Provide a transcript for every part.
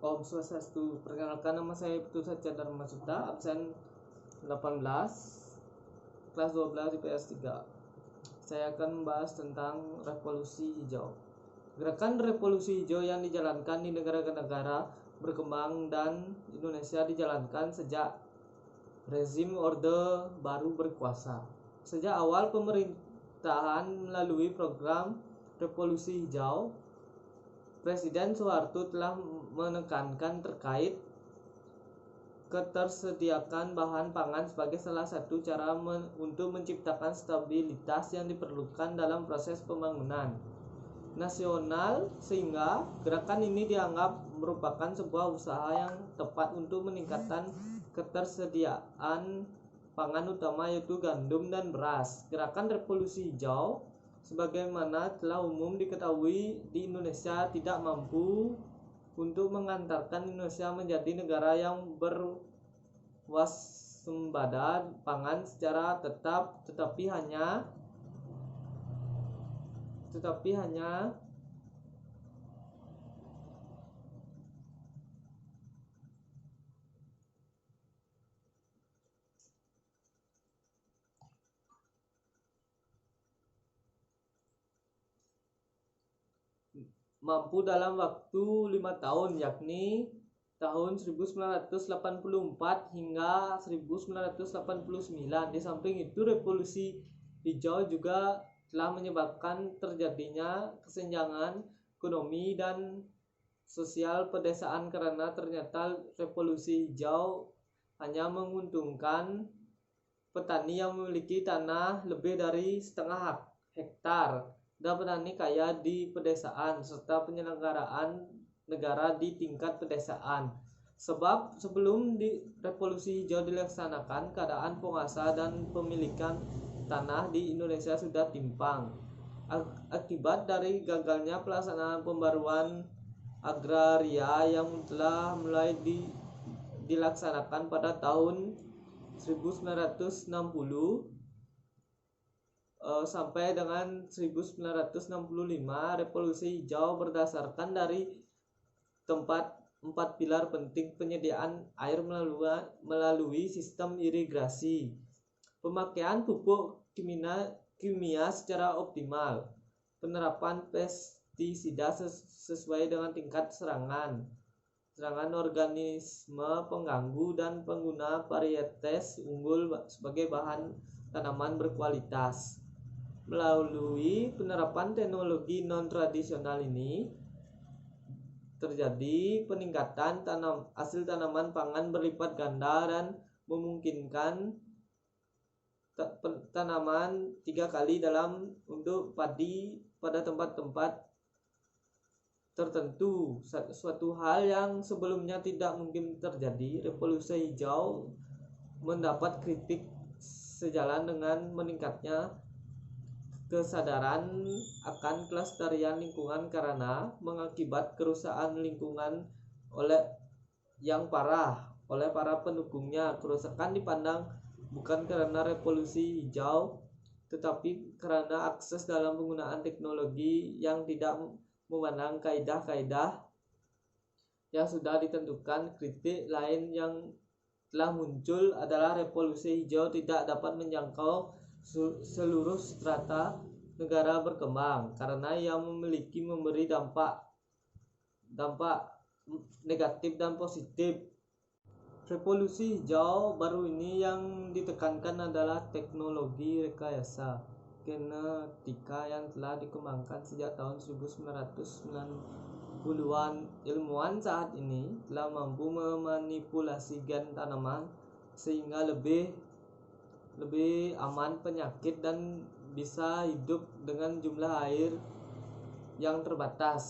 Om Swastiastu. Perkenalkan, nama saya Putu Satya Dharma Suta, absen 18, kelas 12 IPS 3. Saya akan membahas tentang revolusi hijau. Gerakan revolusi hijau yang dijalankan di negara-negara berkembang dan Indonesia dijalankan sejak rezim Orde Baru berkuasa. Sejak awal pemerintahan melalui program revolusi hijau, Presiden Soeharto telah menekankan terkait ketersediaan bahan pangan sebagai salah satu cara untuk menciptakan stabilitas yang diperlukan dalam proses pembangunan nasional, sehingga gerakan ini dianggap merupakan sebuah usaha yang tepat untuk meningkatkan ketersediaan pangan utama, yaitu gandum dan beras. Gerakan revolusi hijau sebagaimana telah umum diketahui di Indonesia tidak mampu untuk mengantarkan Indonesia menjadi negara yang berwaspada pangan secara tetap, tetapi hanya mampu dalam waktu 5 tahun, yakni tahun 1984 hingga 1989. Di samping itu, revolusi hijau juga telah menyebabkan terjadinya kesenjangan ekonomi dan sosial pedesaan, karena ternyata revolusi hijau hanya menguntungkan petani yang memiliki tanah lebih dari setengah hektar dan petani kaya di pedesaan, serta penyelenggaraan negara di tingkat pedesaan. Sebab sebelum revolusi hijau dilaksanakan, keadaan penguasa dan pemilikan tanah di Indonesia sudah timpang. Akibat dari gagalnya pelaksanaan pembaruan agraria yang telah mulai dilaksanakan pada tahun 1960 sampai dengan 1965, revolusi hijau berdasarkan dari 4 pilar penting: penyediaan air melalui sistem irigasi, pemakaian pupuk kimia secara optimal, penerapan pestisida sesuai dengan tingkat serangan organisme pengganggu, dan pengguna varietes unggul sebagai bahan tanaman berkualitas. Melalui penerapan teknologi non-tradisional ini, terjadi peningkatan hasil tanaman pangan berlipat ganda dan memungkinkan tanaman 3 kali dalam untuk padi pada tempat-tempat tertentu, suatu hal yang sebelumnya tidak mungkin terjadi. Revolusi hijau mendapat kritik sejalan dengan meningkatnya kesadaran akan kelestarian lingkungan karena mengakibat kerusakan lingkungan yang parah oleh para pendukungnya. Kerusakan dipandang bukan karena revolusi hijau, tetapi karena akses dalam penggunaan teknologi yang tidak memandang kaidah-kaidah yang sudah ditentukan. Kritik lain yang telah muncul adalah revolusi hijau tidak dapat menjangkau seluruh strata negara berkembang karena ia memberi dampak negatif dan positif. Revolusi hijau baru ini yang ditekankan adalah teknologi rekayasa genetika yang telah dikembangkan sejak tahun 1990-an. Ilmuwan saat ini telah mampu memanipulasi gen tanaman sehingga lebih aman penyakit dan bisa hidup dengan jumlah air yang terbatas.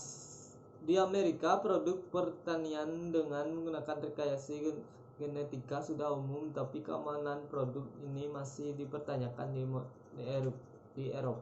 Di Amerika, produk pertanian dengan menggunakan rekayasa genetika sudah umum, tapi keamanan produk ini masih dipertanyakan di Eropa.